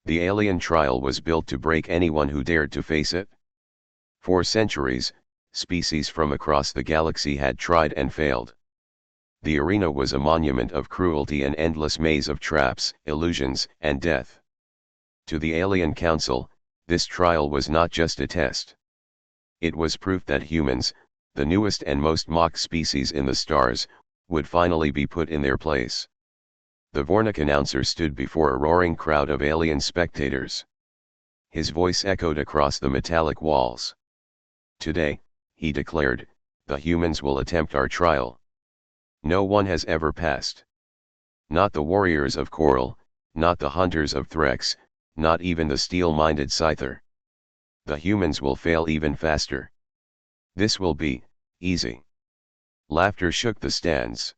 The alien trial was built to break anyone who dared to face it. For centuries, species from across the galaxy had tried and failed. The arena was a monument of cruelty, an endless maze of traps, illusions, and death. To the Alien Council, this trial was not just a test. It was proof that humans, the newest and most mocked species in the stars, would finally be put in their place. The Vornik announcer stood before a roaring crowd of alien spectators. His voice echoed across the metallic walls. "Today," he declared, "the humans will attempt our trial. No one has ever passed. Not the warriors of Coral, not the hunters of Threx, not even the steel-minded Scyther. The humans will fail even faster. This will be easy." Laughter shook the stands.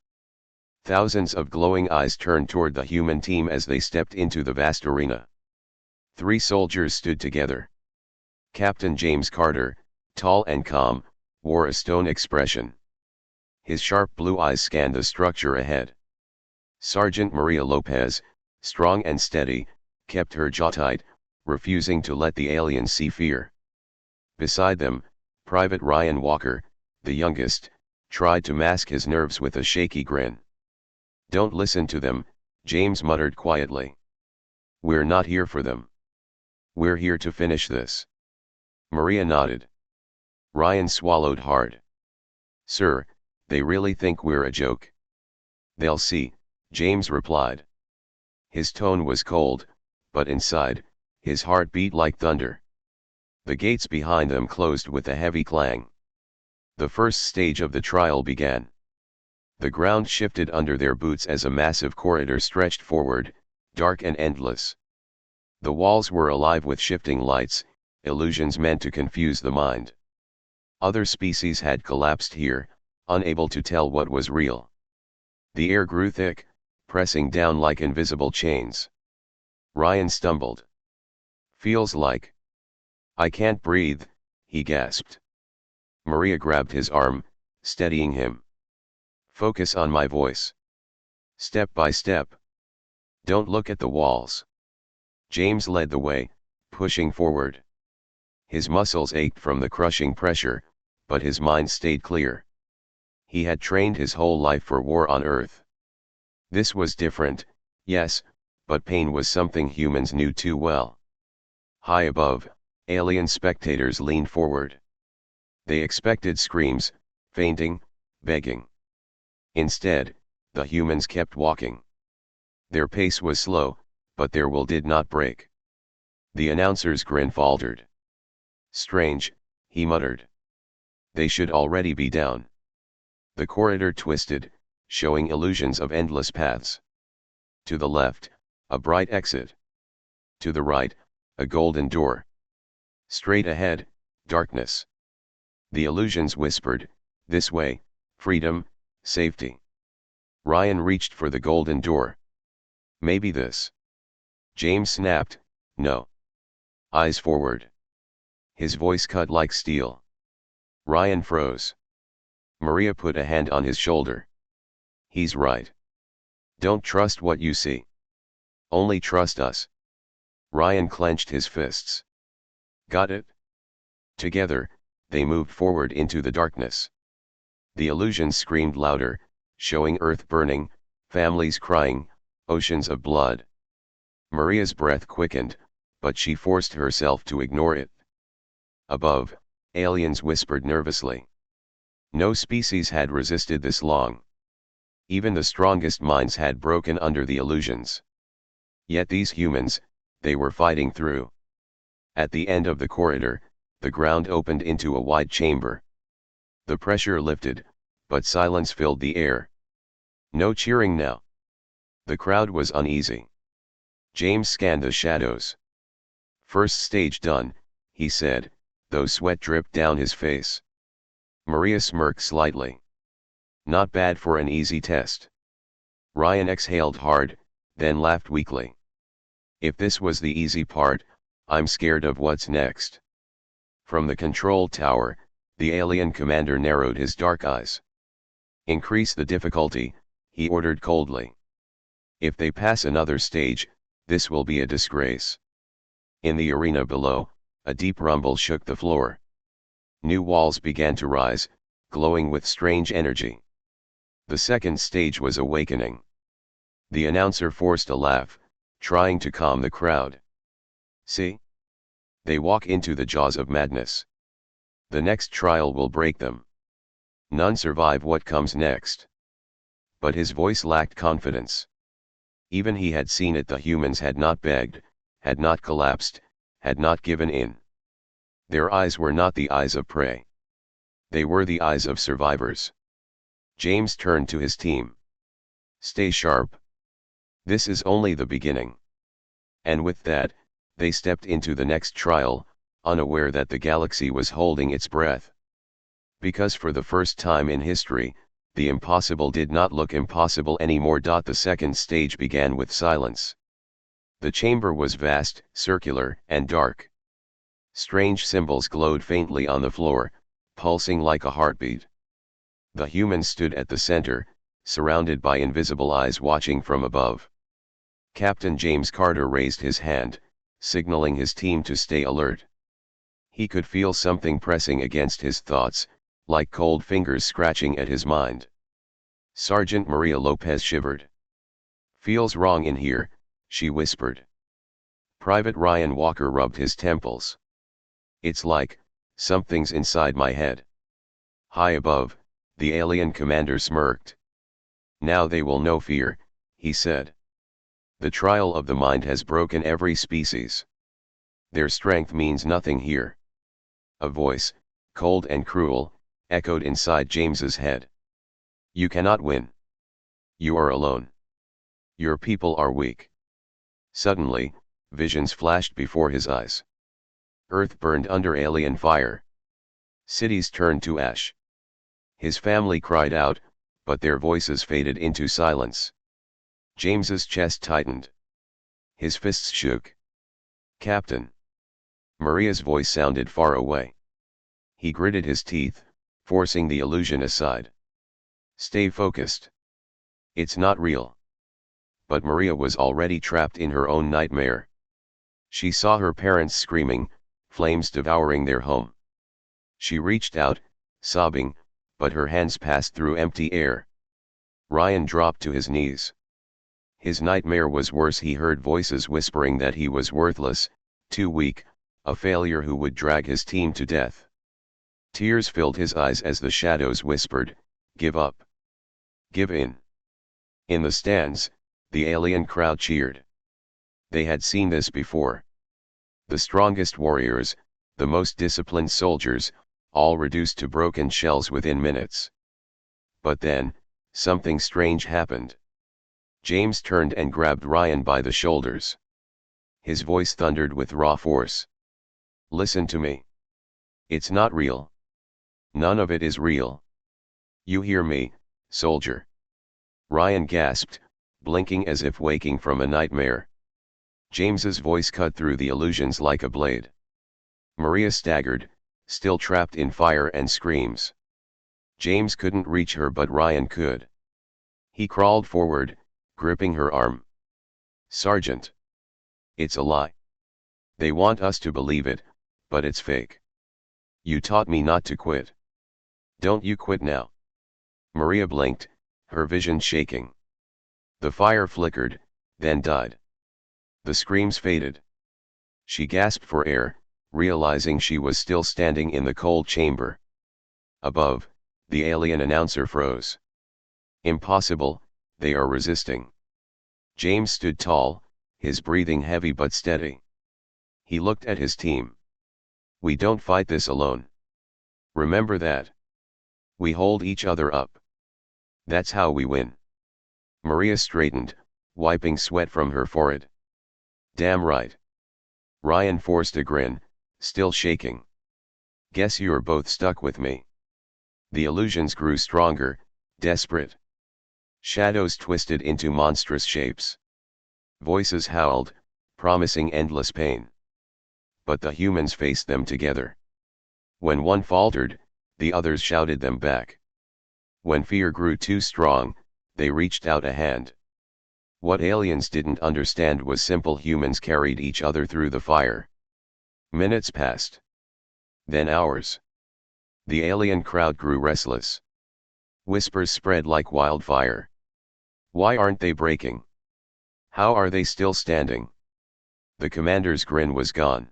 Thousands of glowing eyes turned toward the human team as they stepped into the vast arena. 3 soldiers stood together. Captain James Carter, tall and calm, wore a stone expression. His sharp blue eyes scanned the structure ahead. Sergeant Maria Lopez, strong and steady, kept her jaw tight, refusing to let the aliens see fear. Beside them, Private Ryan Walker, the youngest, tried to mask his nerves with a shaky grin. "Don't listen to them," James muttered quietly. "We're not here for them. We're here to finish this." Maria nodded. Ryan swallowed hard. "Sir, they really think we're a joke." "They'll see," James replied. His tone was cold, but inside, his heart beat like thunder. The gates behind them closed with a heavy clang. The first stage of the trial began. The ground shifted under their boots as a massive corridor stretched forward, dark and endless. The walls were alive with shifting lights, illusions meant to confuse the mind. Other species had collapsed here, unable to tell what was real. The air grew thick, pressing down like invisible chains. Ryan stumbled. "Feels like I can't breathe," he gasped. Maria grabbed his arm, steadying him. "Focus on my voice. Step by step. Don't look at the walls." James led the way, pushing forward. His muscles ached from the crushing pressure, but his mind stayed clear. He had trained his whole life for war on Earth. This was different, yes, but pain was something humans knew too well. High above, alien spectators leaned forward. They expected screams, fainting, begging. Instead, the humans kept walking. Their pace was slow, but their will did not break. The announcer's grin faltered. "Strange," he muttered. "They should already be down." The corridor twisted, showing illusions of endless paths. To the left, a bright exit. To the right, a golden door. Straight ahead, darkness. The illusions whispered, "This way, freedom, safety." Ryan reached for the golden door. "Maybe this." James snapped, "No." Eyes forward. His voice cut like steel. Ryan froze. Maria put a hand on his shoulder. "He's right. Don't trust what you see. Only trust us." Ryan clenched his fists. "Got it?" Together, they moved forward into the darkness. The illusions screamed louder, showing Earth burning, families crying, oceans of blood. Maria's breath quickened, but she forced herself to ignore it. Above, aliens whispered nervously. No species had resisted this long. Even the strongest minds had broken under the illusions. Yet these humans, they were fighting through. At the end of the corridor, the ground opened into a wide chamber. The pressure lifted, but silence filled the air. No cheering now. The crowd was uneasy. James scanned the shadows. "First stage done," he said, though sweat dripped down his face. Maria smirked slightly. "Not bad for an easy test." Ryan exhaled hard, then laughed weakly. "If this was the easy part, I'm scared of what's next." From the control tower, the alien commander narrowed his dark eyes. "Increase the difficulty," he ordered coldly. "If they pass another stage, this will be a disgrace." In the arena below, a deep rumble shook the floor. New walls began to rise, glowing with strange energy. The second stage was awakening. The announcer forced a laugh, trying to calm the crowd. See? They walk into the jaws of madness. The next trial will break them. None survive what comes next. But his voice lacked confidence. Even he had seen it. The humans had not begged, had not collapsed, had not given in. Their eyes were not the eyes of prey. They were the eyes of survivors. James turned to his team. Stay sharp. This is only the beginning. And with that, they stepped into the next trial, unaware that the galaxy was holding its breath. Because for the first time in history, the impossible did not look impossible anymore. The second stage began with silence. The chamber was vast, circular, and dark. Strange symbols glowed faintly on the floor, pulsing like a heartbeat. The humans stood at the center, surrounded by invisible eyes watching from above. Captain James Carter raised his hand, signaling his team to stay alert. He could feel something pressing against his thoughts, like cold fingers scratching at his mind. Sergeant Maria Lopez shivered. "Feels wrong in here," she whispered. Private Ryan Walker rubbed his temples. "It's like, something's inside my head." High above, the alien commander smirked. "Now they will know fear," he said. "The trial of the mind has broken every species. Their strength means nothing here." A voice, cold and cruel, echoed inside James's head. "You cannot win. You are alone. Your people are weak." Suddenly, visions flashed before his eyes. Earth burned under alien fire. Cities turned to ash. His family cried out, but their voices faded into silence. James's chest tightened. His fists shook. "Captain." Maria's voice sounded far away. He gritted his teeth, forcing the illusion aside. "Stay focused. It's not real." But Maria was already trapped in her own nightmare. She saw her parents screaming, flames devouring their home. She reached out, sobbing, but her hands passed through empty air. Ryan dropped to his knees. His nightmare was worse. He heard voices whispering that he was worthless, too weak, a failure who would drag his team to death. Tears filled his eyes as the shadows whispered, "Give up. Give in." In the stands, the alien crowd cheered. They had seen this before. The strongest warriors, the most disciplined soldiers, all reduced to broken shells within minutes. But then, something strange happened. James turned and grabbed Ryan by the shoulders. His voice thundered with raw force. "Listen to me. It's not real. None of it is real. You hear me, soldier?" Ryan gasped, blinking as if waking from a nightmare. James's voice cut through the illusions like a blade. Maria staggered, still trapped in fire and screams. James couldn't reach her, but Ryan could. He crawled forward, gripping her arm. "Sergeant. It's a lie. They want us to believe it, but it's fake. You taught me not to quit. Don't you quit now." Maria blinked, her vision shaking. The fire flickered, then died. The screams faded. She gasped for air, realizing she was still standing in the cold chamber. Above, the alien announcer froze. "Impossible, they are resisting." James stood tall, his breathing heavy but steady. He looked at his team. "We don't fight this alone. Remember that. We hold each other up. That's how we win." Maria straightened, wiping sweat from her forehead. "Damn right." Ryan forced a grin, still shaking. "Guess you're both stuck with me." The illusions grew stronger, desperate. Shadows twisted into monstrous shapes. Voices howled, promising endless pain. But the humans faced them together. When one faltered, the others shouted them back. When fear grew too strong, they reached out a hand. What aliens didn't understand was simple humans carried each other through the fire. Minutes passed. Then hours. The alien crowd grew restless. Whispers spread like wildfire. Why aren't they breaking? How are they still standing? The commander's grin was gone.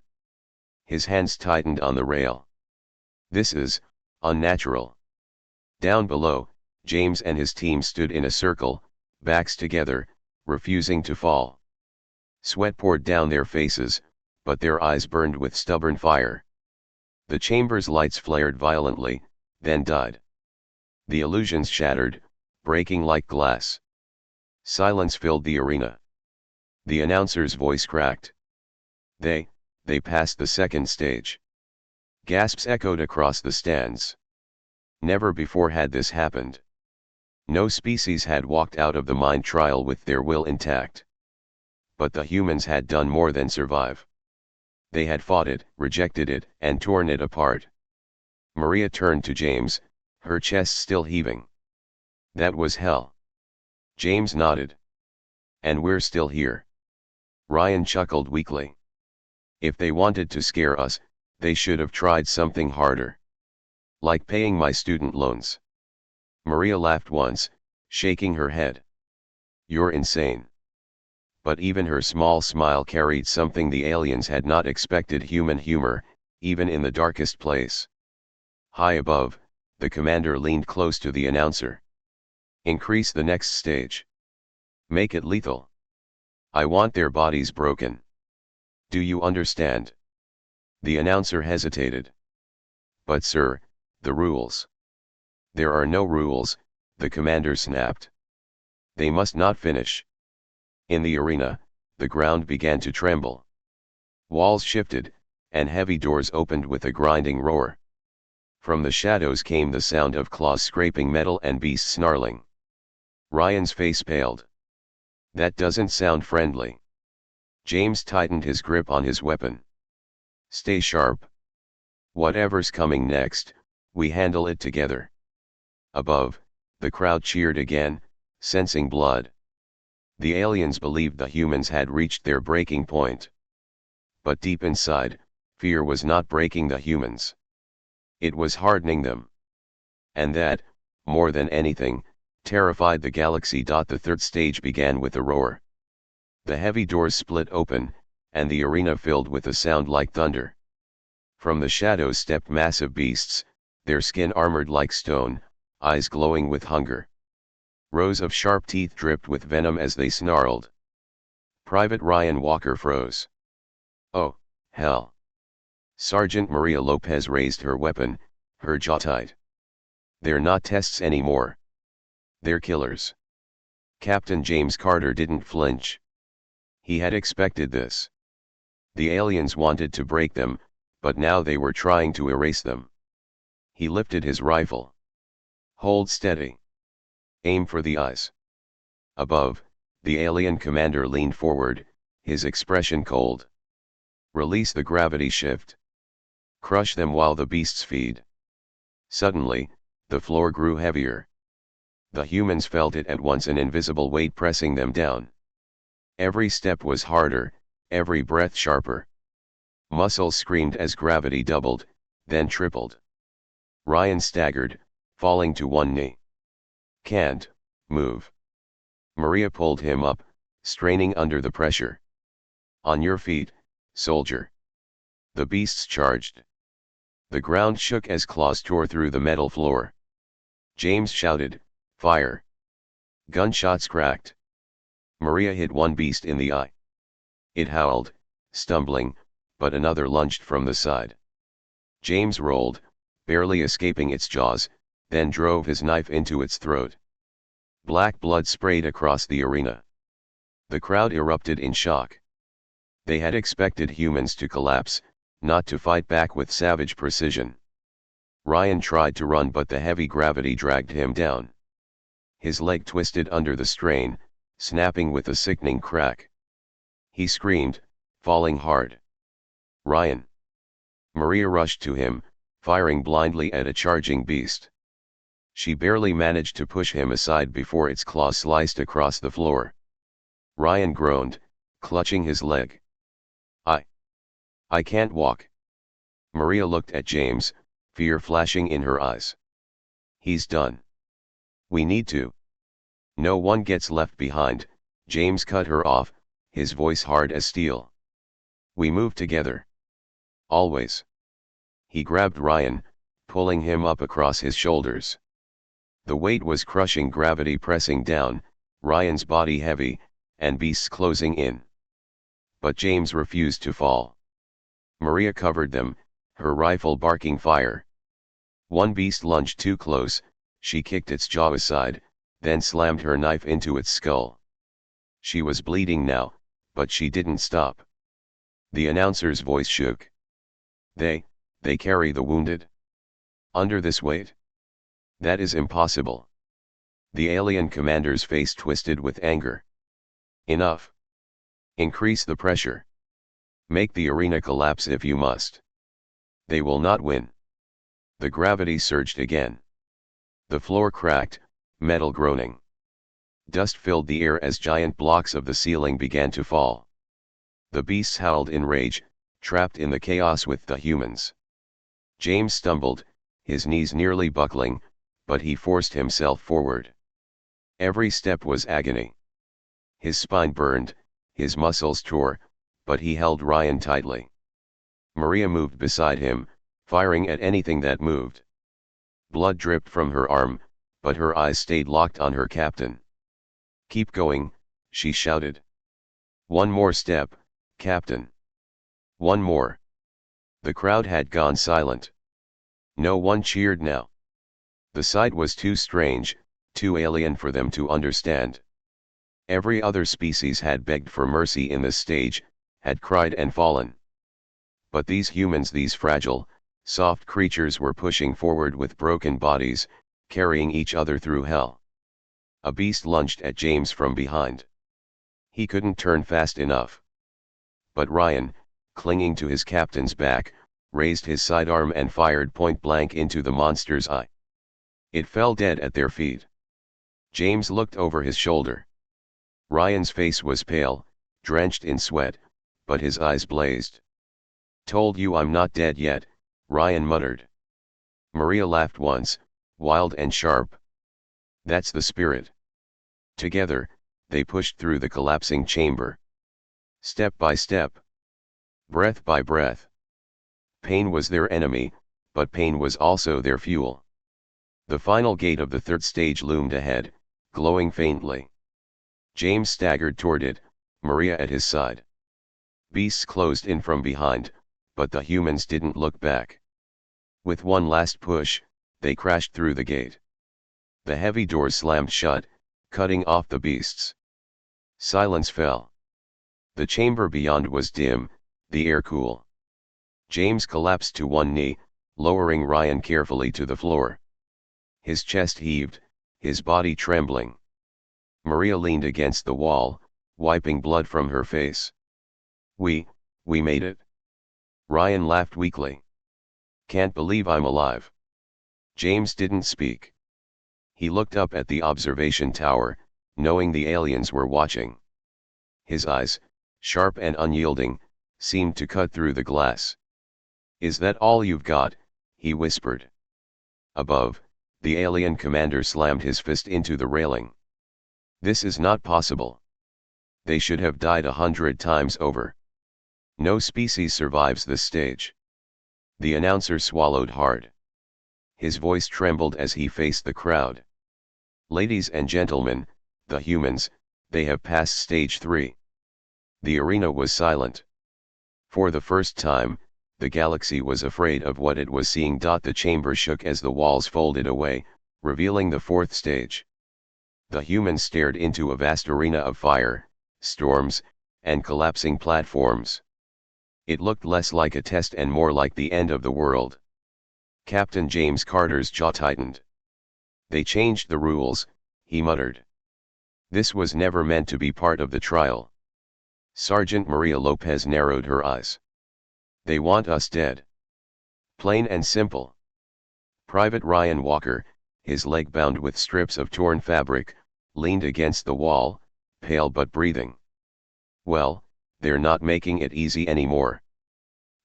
His hands tightened on the rail. This is unnatural. Down below, James and his team stood in a circle, backs together, refusing to fall. Sweat poured down their faces, but their eyes burned with stubborn fire. The chamber's lights flared violently, then died. The illusions shattered, breaking like glass. Silence filled the arena. The announcer's voice cracked. They passed the second stage. Gasps echoed across the stands. Never before had this happened. No species had walked out of the mind trial with their will intact. But the humans had done more than survive. They had fought it, rejected it, and torn it apart. Maria turned to James, her chest still heaving. That was hell. James nodded. And we're still here. Ryan chuckled weakly. If they wanted to scare us, they should have tried something harder. Like paying my student loans. Maria laughed once, shaking her head. You're insane. But even her small smile carried something the aliens had not expected: human humor, even in the darkest place. High above, the commander leaned close to the announcer. Increase the next stage. Make it lethal. I want their bodies broken. Do you understand? The announcer hesitated. But sir, the rules. There are no rules, the commander snapped. They must not finish. In the arena, the ground began to tremble. Walls shifted, and heavy doors opened with a grinding roar. From the shadows came the sound of claws scraping metal and beasts snarling. Ryan's face paled. That doesn't sound friendly. James tightened his grip on his weapon. Stay sharp. Whatever's coming next, we handle it together. Above, the crowd cheered again, sensing blood. The aliens believed the humans had reached their breaking point. But deep inside, fear was not breaking the humans. It was hardening them. And that, more than anything, terrified the galaxy. The third stage began with a roar. The heavy doors split open, and the arena filled with a sound like thunder. From the shadows stepped massive beasts, their skin armored like stone, eyes glowing with hunger. Rows of sharp teeth dripped with venom as they snarled. Private Ryan Walker froze. Oh, hell. Sergeant Maria Lopez raised her weapon, her jaw tight. They're not tests anymore. They're killers. Captain James Carter didn't flinch. He had expected this. The aliens wanted to break them, but now they were trying to erase them. He lifted his rifle. Hold steady. Aim for the eyes. Above, the alien commander leaned forward, his expression cold. Release the gravity shift. Crush them while the beasts feed. Suddenly, the floor grew heavier. The humans felt it at once, an invisible weight pressing them down. Every step was harder, every breath sharper. Muscles screamed as gravity doubled, then tripled. Ryan staggered, falling to one knee. Can't move. Maria pulled him up, straining under the pressure. On your feet, soldier. The beasts charged. The ground shook as claws tore through the metal floor. James shouted, "Fire!" Gunshots cracked. Maria hit one beast in the eye. It howled, stumbling, but another lunged from the side. James rolled, barely escaping its jaws, then drove his knife into its throat. Black blood sprayed across the arena. The crowd erupted in shock. They had expected humans to collapse, not to fight back with savage precision. Ryan tried to run, but the heavy gravity dragged him down. His leg twisted under the strain, snapping with a sickening crack. He screamed, falling hard. Ryan! Maria rushed to him, firing blindly at a charging beast. She barely managed to push him aside before its claws sliced across the floor. Ryan groaned, clutching his leg. I. I can't walk. Maria looked at James, fear flashing in her eyes. He's done. We need to. No one gets left behind, James cut her off, his voice hard as steel. We move together. Always. He grabbed Ryan, pulling him up across his shoulders. The weight was crushing, gravity pressing down, Ryan's body heavy, and beasts closing in. But James refused to fall. Maria covered them, her rifle barking fire. One beast lunged too close, she kicked its jaw aside, then slammed her knife into its skull. She was bleeding now, but she didn't stop. The announcer's voice shook. They carry the wounded? Under this weight? That is impossible. The alien commander's face twisted with anger. Enough. Increase the pressure. Make the arena collapse if you must. They will not win. The gravity surged again. The floor cracked, metal groaning. Dust filled the air as giant blocks of the ceiling began to fall. The beasts howled in rage, trapped in the chaos with the humans. James stumbled, his knees nearly buckling, but he forced himself forward. Every step was agony. His spine burned, his muscles tore, but he held Ryan tightly. Maria moved beside him, firing at anything that moved. Blood dripped from her arm, but her eyes stayed locked on her captain. Keep going, she shouted. One more step, Captain. One more. The crowd had gone silent. No one cheered now. The sight was too strange, too alien for them to understand. Every other species had begged for mercy in this stage, had cried and fallen. But these humans, these fragile, soft creatures were pushing forward with broken bodies, carrying each other through hell. A beast lunged at James from behind. He couldn't turn fast enough. But Ryan, clinging to his captain's back, raised his sidearm and fired point blank into the monster's eye. It fell dead at their feet. James looked over his shoulder. Ryan's face was pale, drenched in sweat, but his eyes blazed. Told you I'm not dead yet, Ryan muttered. Maria laughed once, wild and sharp. That's the spirit. Together, they pushed through the collapsing chamber. Step by step. Breath by breath. Pain was their enemy, but pain was also their fuel. The final gate of the third stage loomed ahead, glowing faintly. James staggered toward it, Maria at his side. Beasts closed in from behind, but the humans didn't look back. With one last push, they crashed through the gate. The heavy doors slammed shut, cutting off the beasts. Silence fell. The chamber beyond was dim, the air cool. James collapsed to one knee, lowering Ryan carefully to the floor. His chest heaved, his body trembling. Maria leaned against the wall, wiping blood from her face. We made it. Ryan laughed weakly. Can't believe I'm alive. James didn't speak. He looked up at the observation tower, knowing the aliens were watching. His eyes, sharp and unyielding, seemed to cut through the glass. Is that all you've got? He whispered. Above, the alien commander slammed his fist into the railing. This is not possible. They should have died 100 times over. No species survives this stage. The announcer swallowed hard. His voice trembled as he faced the crowd. Ladies and gentlemen, the humans, they have passed stage 3. The arena was silent. For the first time, the galaxy was afraid of what it was seeing. The chamber shook as the walls folded away, revealing the fourth stage. The humans stared into a vast arena of fire, storms, and collapsing platforms. It looked less like a test and more like the end of the world. Captain James Carter's jaw tightened. They changed the rules, he muttered. This was never meant to be part of the trial. Sergeant Maria Lopez narrowed her eyes. They want us dead. Plain and simple. Private Ryan Walker, his leg bound with strips of torn fabric, leaned against the wall, pale but breathing. Well, they're not making it easy anymore.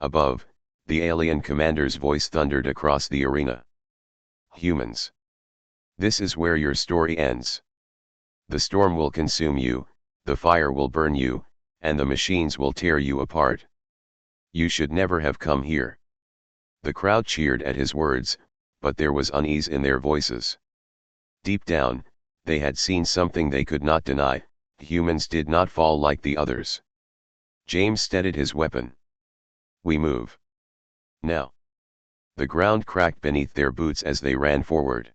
Above, the alien commander's voice thundered across the arena. Humans. This is where your story ends. The storm will consume you, the fire will burn you, and the machines will tear you apart. You should never have come here. The crowd cheered at his words, but there was unease in their voices. Deep down, they had seen something they could not deny: humans did not fall like the others. James steadied his weapon. We move. Now. The ground cracked beneath their boots as they ran forward.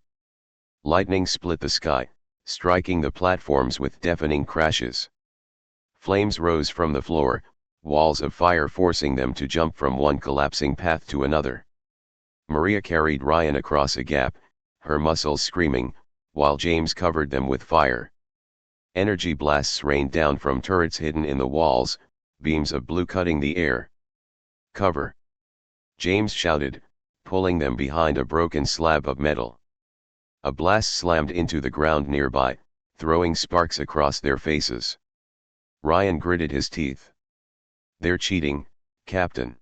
Lightning split the sky, striking the platforms with deafening crashes. Flames rose from the floor, walls of fire forcing them to jump from one collapsing path to another. Maria carried Ryan across a gap, her muscles screaming, while James covered them with fire. Energy blasts rained down from turrets hidden in the walls, beams of blue cutting the air. Cover! James shouted, pulling them behind a broken slab of metal. A blast slammed into the ground nearby, throwing sparks across their faces. Ryan gritted his teeth. They're cheating, Captain.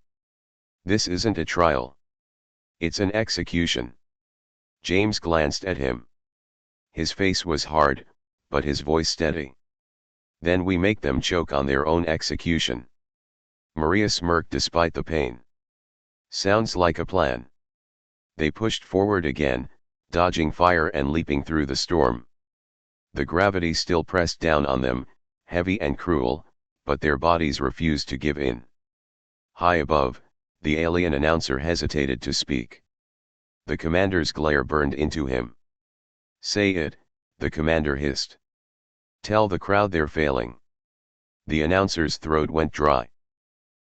This isn't a trial. It's an execution. James glanced at him. His face was hard, but his voice steady. Then we make them choke on their own execution. Maria smirked despite the pain. Sounds like a plan. They pushed forward again, dodging fire and leaping through the storm. The gravity still pressed down on them, heavy and cruel, but their bodies refused to give in. High above, the alien announcer hesitated to speak. The commander's glare burned into him. Say it, the commander hissed. Tell the crowd they're failing. The announcer's throat went dry.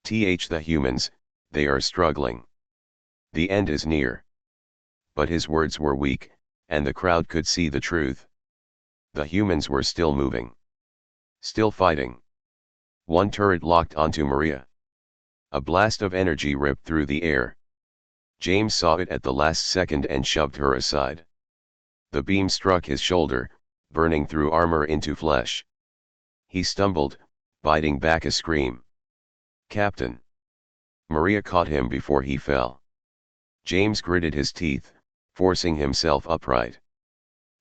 The humans, they are struggling. The end is near. But his words were weak, and the crowd could see the truth. The humans were still moving. Still fighting. One turret locked onto Maria. A blast of energy ripped through the air. James saw it at the last second and shoved her aside. The beam struck his shoulder, burning through armor into flesh. He stumbled, biting back a scream. Captain! Maria caught him before he fell. James gritted his teeth, forcing himself upright.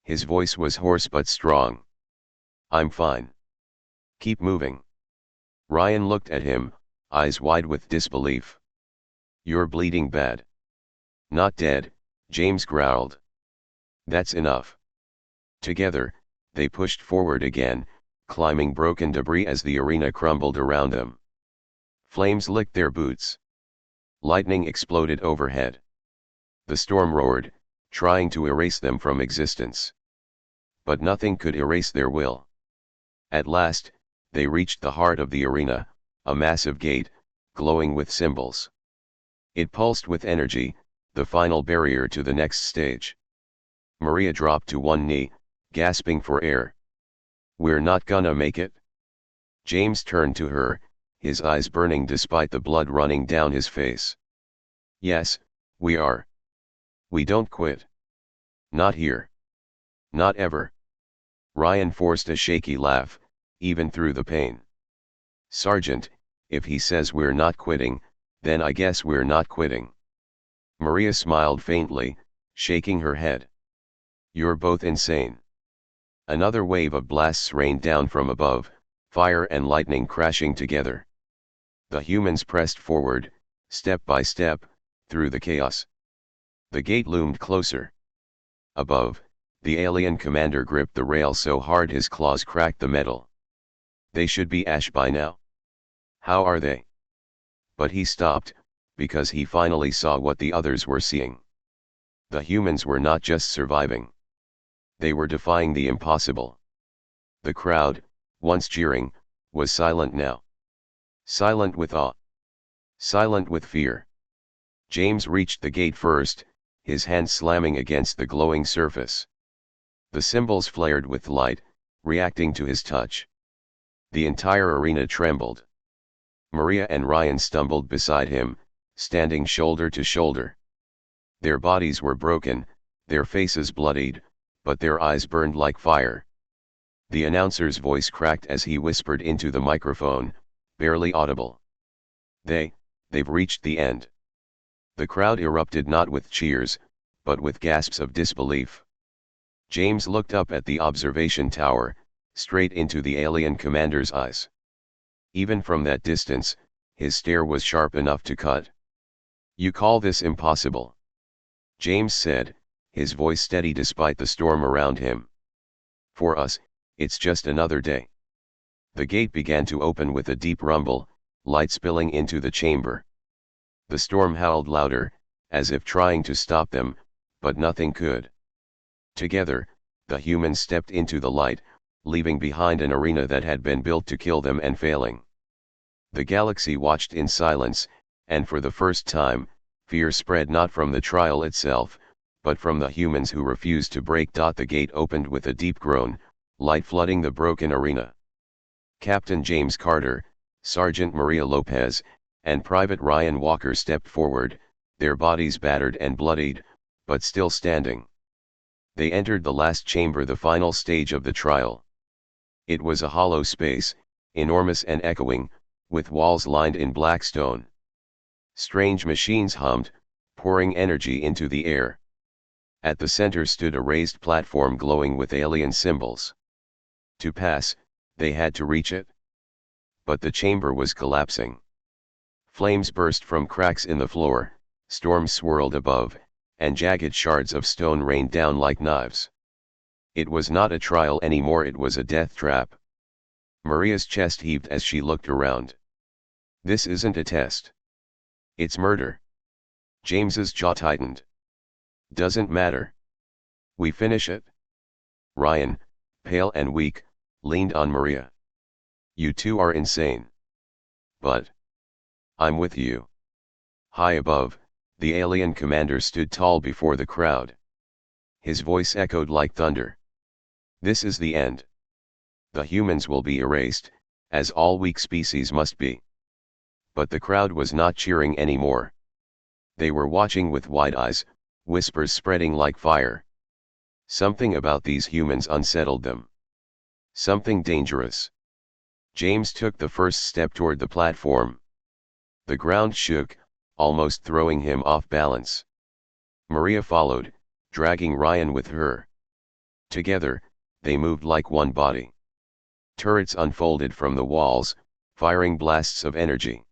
His voice was hoarse but strong. I'm fine. Keep moving. Ryan looked at him, eyes wide with disbelief. You're bleeding bad. Not dead, James growled. That's enough. Together, they pushed forward again, climbing broken debris as the arena crumbled around them. Flames licked their boots. Lightning exploded overhead. The storm roared, trying to erase them from existence. But nothing could erase their will. At last, they reached the heart of the arena, a massive gate, glowing with symbols. It pulsed with energy, the final barrier to the next stage. Maria dropped to one knee, gasping for air. We're not gonna make it. James turned to her, his eyes burning despite the blood running down his face. Yes, we are. We don't quit. Not here. Not ever. Ryan forced a shaky laugh, even through the pain. Sergeant, if he says we're not quitting, then I guess we're not quitting. Maria smiled faintly, shaking her head. You're both insane. Another wave of blasts rained down from above, fire and lightning crashing together. The humans pressed forward, step by step, through the chaos. The gate loomed closer. Above, the alien commander gripped the rail so hard his claws cracked the metal. They should be ash by now. How are they? But he stopped, because he finally saw what the others were seeing. The humans were not just surviving. They were defying the impossible. The crowd, once cheering, was silent now. Silent with awe. Silent with fear. James reached the gate first, his hand slamming against the glowing surface. The symbols flared with light, reacting to his touch. The entire arena trembled. Maria and Ryan stumbled beside him, standing shoulder to shoulder. Their bodies were broken, their faces bloodied, but their eyes burned like fire. The announcer's voice cracked as he whispered into the microphone, barely audible. They've reached the end. The crowd erupted not with cheers, but with gasps of disbelief. James looked up at the observation tower, straight into the alien commander's eyes. Even from that distance, his stare was sharp enough to cut. "You call this impossible?" James said, his voice steady despite the storm around him. "For us, it's just another day." The gate began to open with a deep rumble, light spilling into the chamber. The storm howled louder, as if trying to stop them, but nothing could. Together, the humans stepped into the light, leaving behind an arena that had been built to kill them and failing. The galaxy watched in silence, and for the first time, fear spread not from the trial itself, but from the humans who refused to break. The gate opened with a deep groan, light flooding the broken arena. Captain James Carter, Sergeant Maria Lopez, and Private Ryan Walker stepped forward, their bodies battered and bloodied, but still standing. They entered the last chamber, the final stage of the trial. It was a hollow space, enormous and echoing, with walls lined in black stone. Strange machines hummed, pouring energy into the air. At the center stood a raised platform glowing with alien symbols. To pass, they had to reach it. But the chamber was collapsing. Flames burst from cracks in the floor, storms swirled above, and jagged shards of stone rained down like knives. It was not a trial anymore, it was a death trap. Maria's chest heaved as she looked around. "This isn't a test. It's murder." James's jaw tightened. "Doesn't matter. We finish it." Ryan, pale and weak, leaned on Maria. "You two are insane." "But I'm with you." High above, the alien commander stood tall before the crowd. His voice echoed like thunder. "This is the end. The humans will be erased, as all weak species must be." But the crowd was not cheering anymore. They were watching with wide eyes, whispers spreading like fire. Something about these humans unsettled them. Something dangerous. James took the first step toward the platform. The ground shook, almost throwing him off balance. Maria followed, dragging Ryan with her. Together, they moved like one body. Turrets unfolded from the walls, firing blasts of energy.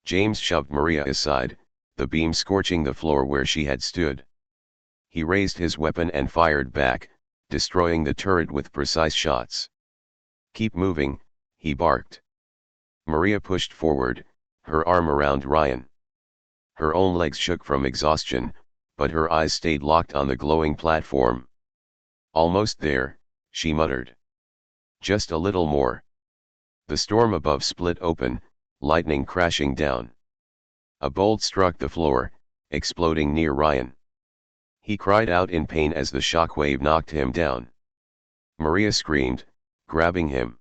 James shoved Maria aside, the beam scorching the floor where she had stood. He raised his weapon and fired back, destroying the turret with precise shots. "Keep moving," he barked. Maria pushed forward, her arm around Ryan. Her own legs shook from exhaustion, but her eyes stayed locked on the glowing platform. "Almost there," she muttered. "Just a little more." The storm above split open, lightning crashing down. A bolt struck the floor, exploding near Ryan. He cried out in pain as the shockwave knocked him down. Maria screamed, grabbing him.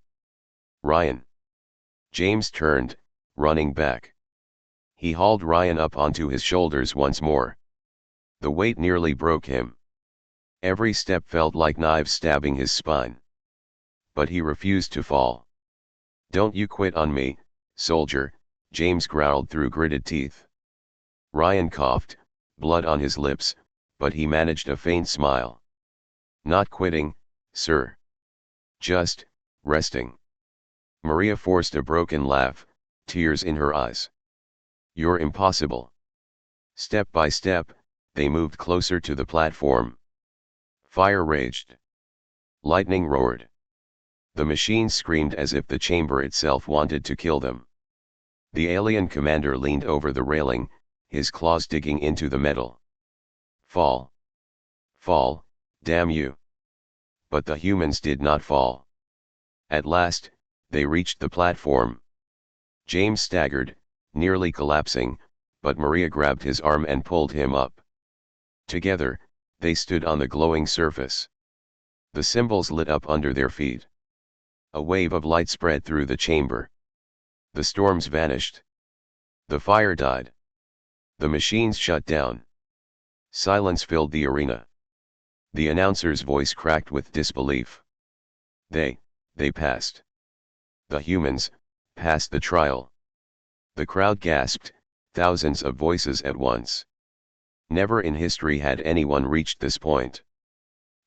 "Ryan!" James turned, running back. He hauled Ryan up onto his shoulders once more. The weight nearly broke him. Every step felt like knives stabbing his spine. But he refused to fall. "Don't you quit on me, soldier," James growled through gritted teeth. Ryan coughed, blood on his lips, but he managed a faint smile. "Not quitting, sir. Just resting." Maria forced a broken laugh, tears in her eyes. "You're impossible." Step by step, they moved closer to the platform. Fire raged. Lightning roared. The machines screamed as if the chamber itself wanted to kill them. The alien commander leaned over the railing, his claws digging into the metal. "Fall. Fall, damn you." But the humans did not fall. At last, they reached the platform. James staggered, nearly collapsing, but Maria grabbed his arm and pulled him up. Together, they stood on the glowing surface. The symbols lit up under their feet. A wave of light spread through the chamber. The storms vanished. The fire died. The machines shut down. Silence filled the arena. The announcer's voice cracked with disbelief. They, they passed. The humans, passed the trial. The crowd gasped, thousands of voices at once. Never in history had anyone reached this point.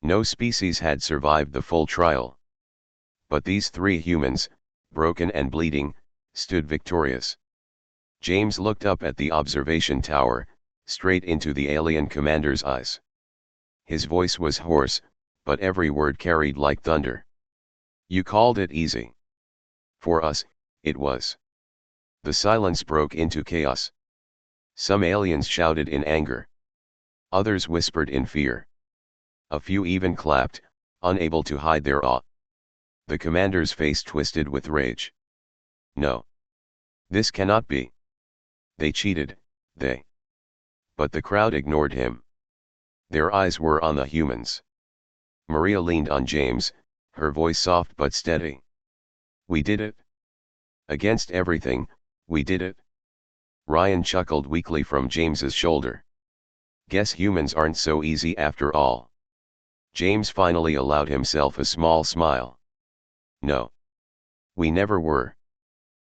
No species had survived the full trial. But these three humans, broken and bleeding, stood victorious. James looked up at the observation tower, straight into the alien commander's eyes. His voice was hoarse, but every word carried like thunder. You called it easy. For us, it was. The silence broke into chaos. Some aliens shouted in anger. Others whispered in fear. A few even clapped, unable to hide their awe. The commander's face twisted with rage. No. This cannot be. They cheated, they. But the crowd ignored him. Their eyes were on the humans. Maria leaned on James, her voice soft but steady. We did it. Against everything, we did it. Ryan chuckled weakly from James's shoulder. Guess humans aren't so easy after all. James finally allowed himself a small smile. No. We never were.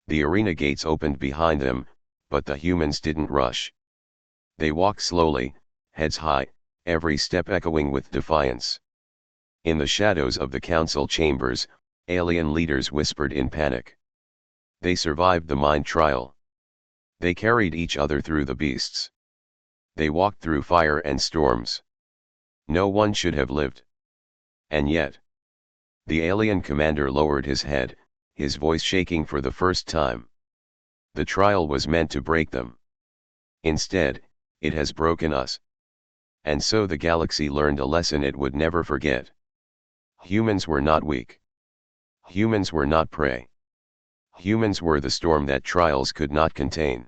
The arena gates opened behind them, but the humans didn't rush. They walked slowly, heads high, every step echoing with defiance. In the shadows of the council chambers, alien leaders whispered in panic. They survived the mind trial. They carried each other through the beasts. They walked through fire and storms. No one should have lived. And yet. The alien commander lowered his head, his voice shaking for the first time. The trial was meant to break them. Instead, it has broken us. And so the galaxy learned a lesson it would never forget. Humans were not weak. Humans were not prey. Humans were the storm that trials could not contain.